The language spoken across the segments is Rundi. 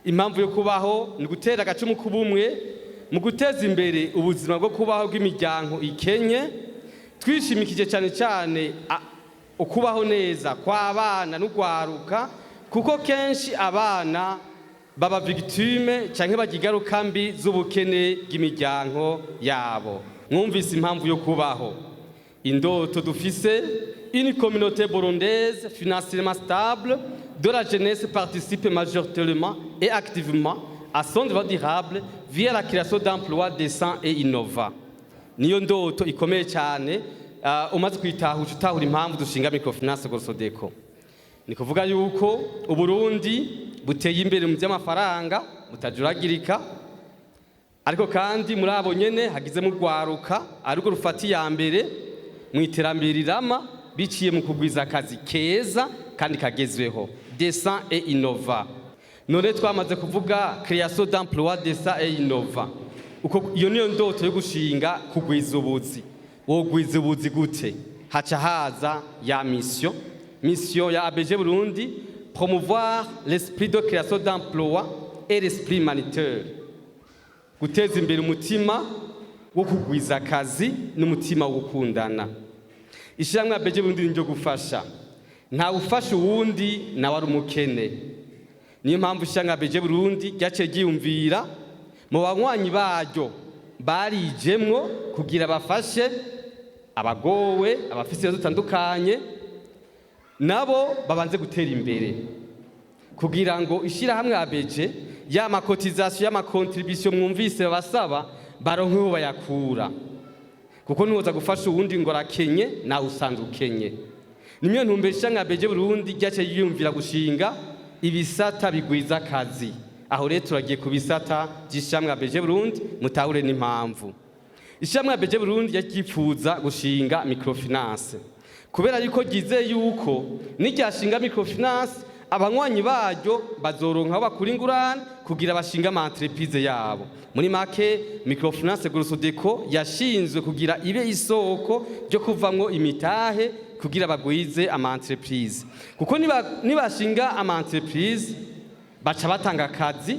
impamvu yo kubaho ni gutera agacumu k'ubumwe mu guteza imbere ubuzima bwo kubaho bw'imiryango ikenye, twishimikije cyane cyane ukubaho neza kw'abana n'ugwaruka, kuko kenshi abana baba victime canke bagigaruka mbi z'ubukene bw'imiryango yabo. Mwumvise impamvu yo kubaho. Indoto dufise, une communauté burundaise financièrement stable, dont la jeunesse participe majoritairement et activement à son développement durable via la création d'emplois décents et innovants. Niyo ndoto ikomeye cyane umaze kwitahura utahura impamvu dushinga Microfinance Grosaudeco. Ni kuvuga yuko Uburundi buteye imbere mu by'amafaranga butajuragirika, ariko kandi muri abo nyene hagizemo urwaruka ariko rufati ya mbere mu iterambere rirama biciye mu kugwiza akazi keza kandi kagezweho décent et innovant. None twamaze kuvuga création d'emplois décents et innovants. Uko iyo niyo ndoto yo gushinga kugwiza ubuzi. Wogwiza ubuzi gute? Haca haza ya mission ya ABG Burundi, promouvoir l'esprit de création d'emplois et l'esprit humanitaire. Guteza imbere umutima wo kugwiza akazi n'umutima wo gukundana. Ishirahamwe ABG Burundi niryo gufasha. Nta ufasha uwundi na wari umukene. Niyo mpamvu ishirahamwe ABG Burundi ryaciye ryiyumvira mu banywanyi baryo barijemwo kugira bafashe abagowe, abafise ibibazo bitandukanye, nabo babanze gutera imbere kugira ngo ishirahamwe ABG y'amakotisation y'amakontribution mwumvise babasaba baronke aho bayakura, kuko ntuza gufasha uwundi ngo arakenye nawe usanzwe ukenye. Nimyo ntumbere ishirahamwe ABG Burundi ryaciye yiyumvira gushinga ibisata bigwiza akazi. Aho rero turagiye ku bisata by'ishirahamwe ABG Burundi mutahure n'impamvu. Ishirahamwe ABG Burundi yakifuza gushinga microfinance kubera yuko gize yuko n'iryashinga microfinance abanywanyi baryo bazoronka aho bakura ingurane kugira bashinga ama entreprise yabo. Muri make Microfinance Grosaudeco yashinzwe kugira ibe isoko ryo kuvamwo imitahe kugira bagwize ama entreprise, kuko nibashinga ama entreprise baca batanga akazi,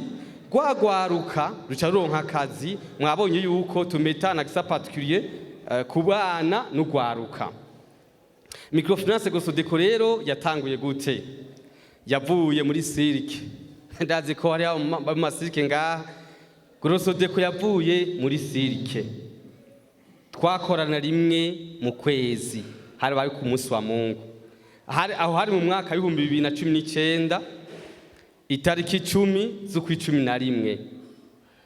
gwagwaruka ruca ruronka akazi. Mwabonye yuko tumeta na gisa particulier ku bana n'ugwaruka. Microfinance Grosaudeco rero yatanguye gute? Yavuye muri sirike. Ndazi ko hari mu masirike ngaha. Grosaudeco yavuye muri sirike. Twakorana rimwe mu kwezi, hari bari ku munsi wa Mungu. Aho hari mu mwaka wa 2019 itariki 10 z'ukwicumi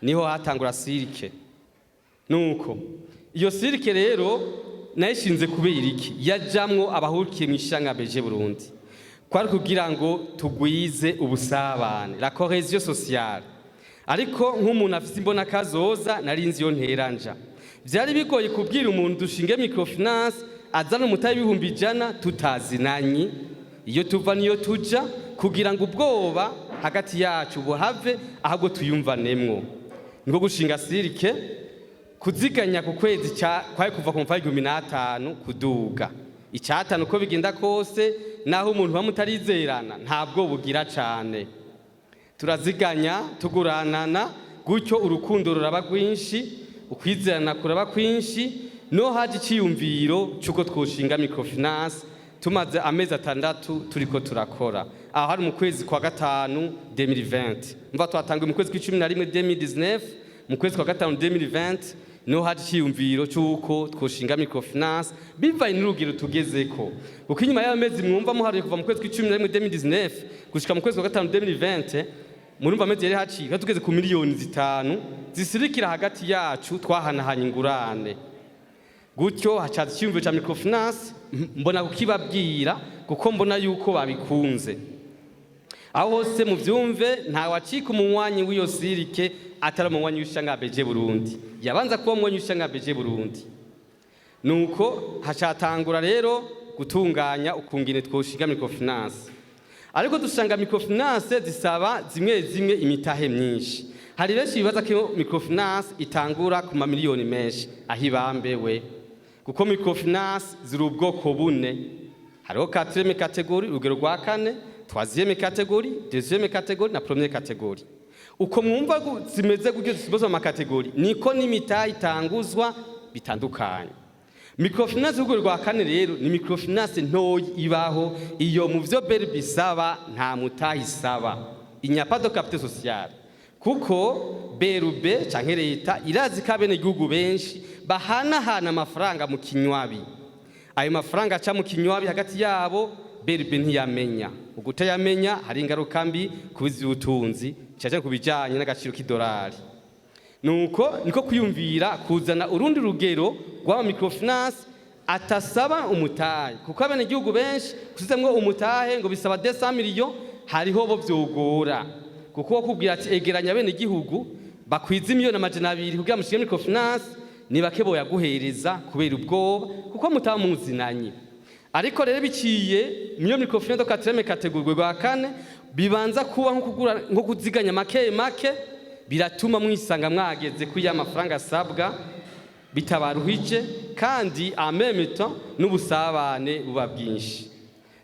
niho hatangura sirike. Nuko iyo sirike rero nayishinze kubera iki? Yajamwo abahurikiye mu ishirahamwe ABG Burundi. Kwari kugira ngo tugwize ubusabane, la cohésion sociale. Ariko nk'umuntu afite imbona kazoza narinzi yo nteranja. Vyari bigoye kubwira umuntu dushinge microfinance azana umutayi ibihumbi 100 tutazinanye, iyo tuva niyo tuja, kugira ngo ubwoba hagati yacu buhave ahubwo tuyumvanemwo. Ngo gushinga sirike kuziganya ku kwezi kwaye kuva ku mfari 15 kuduga. Icyatanu uko bigenda kose naho umuntu bamutarizerana ntabwo bugira cyane. Turaziganya tuguranana gutyo urukundo ruraba rwinshi, ukwizerana kuraba kwinshi. No haje ikiyumviro cyuko twoshinga microfinance tumaze amezi 6 turiko turakora. Aho hari mu kwezi kwa gatanu 2020. Mva twatanguye mu kwezi kwa 11 2019, mu kwezi kwa gatanu 2020 no haje ikiyumviro cyuko twoshinga microfinance bivaye n'urugero tugezeko. Kuko inyuma y'amezi mwumva muhariye kuva mu kwezi kwa 11 2019 gushika mu kwezi kwa gatanu 2020, murumva amezi yari haciye tugeze ku miliyoni 5 zisirikira hagati yacu twahanahanye ingurane. Gutyo hacaza ikiyumviro cya microfinance mbona kukibabwira kuko mbona yuko babikunze. Aho hose mu vyumve nta wacika umunywanyi w'iyo sirike atari umunywanyi w'ishanga ABG Burundi. Yabanza kuba umunywanyi w'ishanga ABG Burundi. Nuko hacatangura rero gutunganya ukungine twoshinga microfinance. Ariko dushanga microfinance zisaba zimwe imitahe myinshi. Hari benshi bibaza ko microfinance itangura ku mamiliyoni menshi ahibambewe. Kuko microfinance ziri ubwoko bune. Hariho 4e catégorie, urugero rwa 4, 3e catégorie, 2e catégorie na 1e catégorie. uko mwumva zimeze gutyo zisibozwa mu makategori niko n'imitahe itanguzwa bitandukanye. Microfinance y'urwego rwa kane rero ni microfinance ntoyi ibaho iyo mu vyo BRB isaba nta mutahe isaba, il n'y a pas de capital social, kuko BRB canke leta irazi ko abenegihugu benshi bahanahana amafaranga mu kinywabi. Ayo mafaranga aca mu kinywabi hagati yabo BRB ntiyamenya, ugutayamenya hari ingaruka mbi kubizutunzi cyane kubijanye n'agaciro k'idolari. Nuko niko kuyumvira kuzana urundi rugero rwa microfinance atasaba umutahe, kuko abenegihugu benshi kusizemwo umutahe ngo bisaba 200 millions, hariho bo vyogora, kuko kubwira ati egeranya abenegihugu bakwiza miliyoni 200 kugira mushike microfinance ni bake boyaguhereza kubera ubwoba kuko mutamuzinanye. Ariko rero biciye miyo microfinance katreme kategurwe rwa kane bibanza kuba nko kuziganya make make, biratuma mwisanga mwageze ku ya mafaranga asabwa bitabaruhije kandi en même temps n'ubusabane buba bwinshi.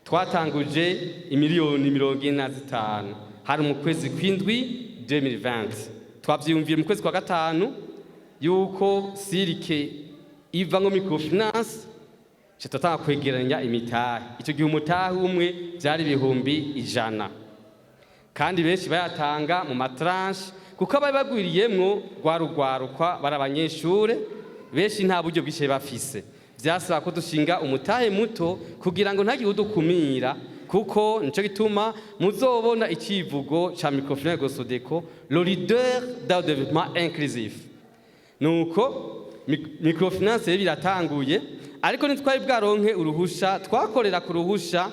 Twatanguje imiliyoni 45 hari mu kwezi kw'indwi 2020, twavyumviye mu kwezi kwa gatanu yuko sirike iva ngo microfinance chatata kwegeranya imitahe. Icyo gihe umutahe umwe byari 100,000 kandi benshi bayatanga mu matranche kuko abari bagwiriyemwo rwarugwarukwa barabanyeshure benshi nta buryo bwishe bafise. Byasaba ko dushinga umutahe muto kugira ngo ntagire udukumira, kuko nico gituma muzobona ikivugo cha Microfinance Grosaudeco le leader dans le développement inclusif. Nuko microfinance biratanguye, ariko nitwari bwaronke uruhusha twakorera ku ruhusha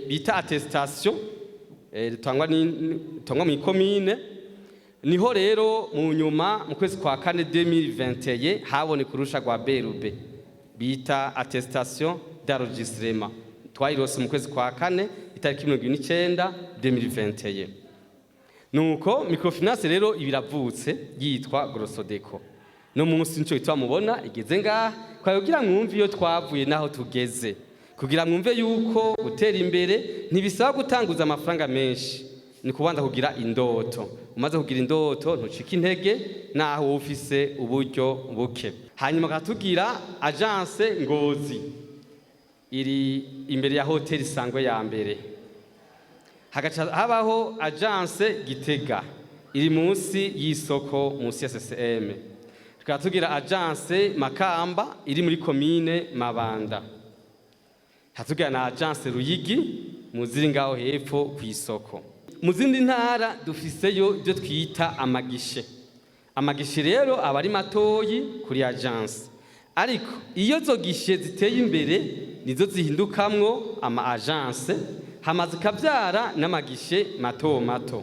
bita attestation tangwa mu commune. Niho rero mu nyuma mu kwezi kwa kane 2021 habone kurusha rwa BRB bita attestation d'enregistrement, twayirose mu kwezi kwa kane itariki 19 2021. Nuko microfinance rero ibiravutse yitwa Grosaudeco. No munsi nico itwa mubona igeze ngaha kwayogira mwumve iyo twavuye naho tugeze, kugira mwumve yuko gutera imbere ntibisaba gutanguza amafaranga menshi, ni kubanza kugira indoto. Umaze kugira indoto ntucika intege naho ufise uburyo buke. Hanyuma katugira agence Ngozi iri imbere ya hotel Isanzwe ya mbere, hagaca habaho agence Gitega iri munsi y'isoko munsi ya CCM, tukatugira agence Makamba iri muri commune Mabanda, hatugira na agence Ruyigi muziri ngaho hepfo ku isoko. Mu zindi ntara dufiseyo ibyo twita amagishe. Amagishe rero aba ari matoyi kuri agence, ariko iyo zo gishe ziteye imbere nizo zihindukamwo ama agence, hamaze kabyara n'amagishe mato mato.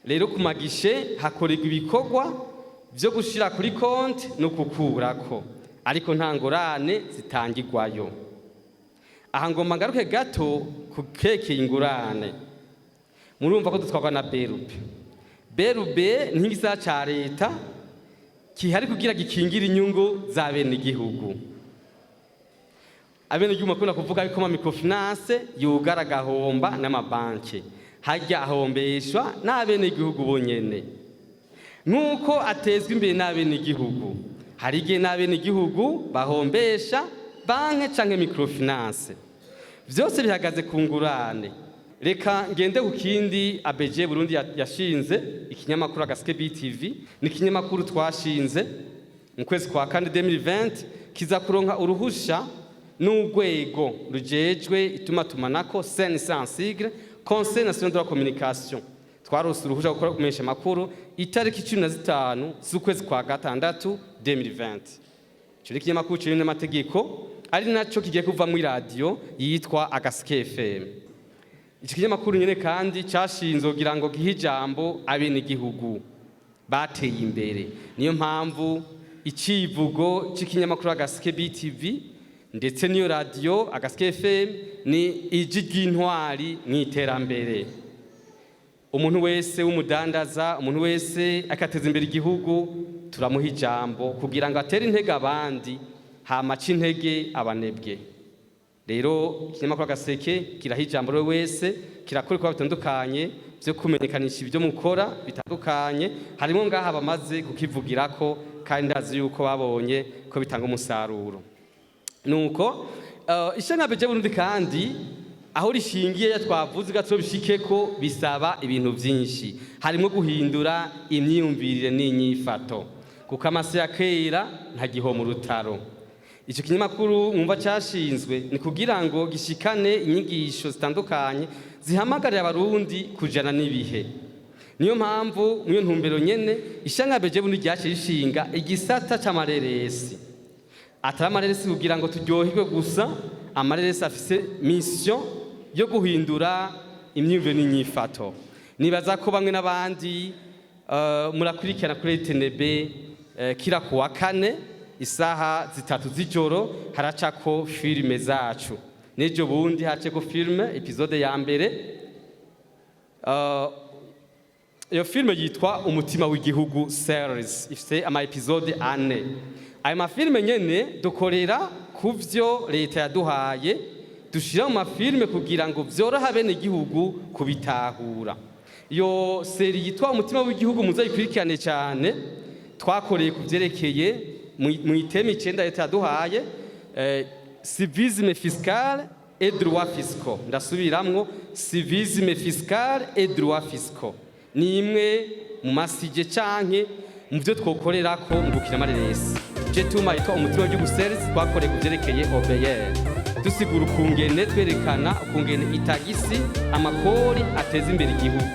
Rero ku magishe hakorerwa ibikorwa byo gushira kuri konti no kukurako, ariko nta ngorane zitangirwayo. Aha ngomba ngaruke gato ku keke ingurane. Murumva ko dutwagwa na BRB. BRB ntigisa ca leta kihari kugira gikingira inyungu za bene igihugu. Abene igihugu makunda kuvuga ko microfinance yugara gahomba n'amabanki, hajya ahombeshwa n'abene igihugu bonyene. Nuko atezwe imbere n'abene igihugu, hari igihe n'abene igihugu bahombesha banke canke microfinance. Vyose bihagaze ku ngurane. Reka ngende ku kindi ABG Burundi yashinze ikinyamakuru Agaseke BTV, ni ikinyamakuru twashinze mu kwezi kwa kane 2020 kiza kuronka uruhusha n'urwego rujejwe itumatumanako sensible Conseil National de la Communication. Twarose uruhusha gukora kumesha makuru itariki 15 z'ukwezi kwa gatandatu 2020. Cyo ikinyamakuru cyo n'amategeko ari naco kigiye kuva mu radio yitwa Agaseke FM. Iki kinyamakuru nyene kandi cyashinze kugira ngo gihe ijambo abene igihugu bateye imbere. Niyo mpamvu icivugo c'ikinyamakuru Agaseke BTV ndetse niyo radio Agaseke FM ni ijigintwari mwiterambere. Umuntu wese w'umudandaza, umuntu wese akateza imbere igihugu turamuha ijambo kugira ngo atere intege abandi, hamaca intege abanebwe. Rero ikinyamakuru Agaseke kiraha ijambo wese kirakora ko bitandukanye byo kumenyekanisha ibyo mukora bitandukanye, harimo ngaha bamaze kukivugirako kandi ndazi yuko babonye ko bitanga umusaruro. Nuko ishirahamwe ABG Burundi kandi aho rishingiye twavuze gato bishikeko bisaba ibintu byinshi, harimo guhindura imyiyumvirire n'inyifato, kuko amase ya kera nta gihomo rutaro. Icyo kinyamakuru mwumva cyashinzwe ni kugira ngo gishikane inyigisho zitandukanye zihamagarira abarundi kujana n'ibihe. Niyo mpamvu mwiyo ntumbero nyene ishirahamwe ABG Burundi ryaciye rishinga igisata c'amareresi. Atari amareresi kugira ngo turyoherwe gusa, amareresi afise mission yo guhindura imyumvire n'inyifato. Nibaza ko bamwe n'abandi murakurikirana kuri TNB kira kuwa kane isaha 3 z'ijoro haracako filme zacu. Nejo bundi haceko filme episode ya mbere. Iyo filme yitwa Umutima w'igihugu series, ifite ama episode 4. Ayo mafilme nyene dukorera kuvyo leta yaduhaye, dushira mu mafilme kugira ngo vyoroha bene igihugu kubitahura. Iyo seri yitwa Umutima w'igihugu muzayikurikirane cyane, twakoreye kuvyerekeye mu iteme 9 leta yaduhaye, civisme fiscal et droit fiscaux. Ndasubiramwo, civisme fiscal et droit fiscaux. Ni imwe mu masije canke mu byo twokorera ko mu gukina amareresi. Je tuma yitwa Umutima w'igihugu series twakoreye kuvyerekeye OBR. Dusigura ukungene twerekana ukungene itagisi amakori ateza imbere igihugu.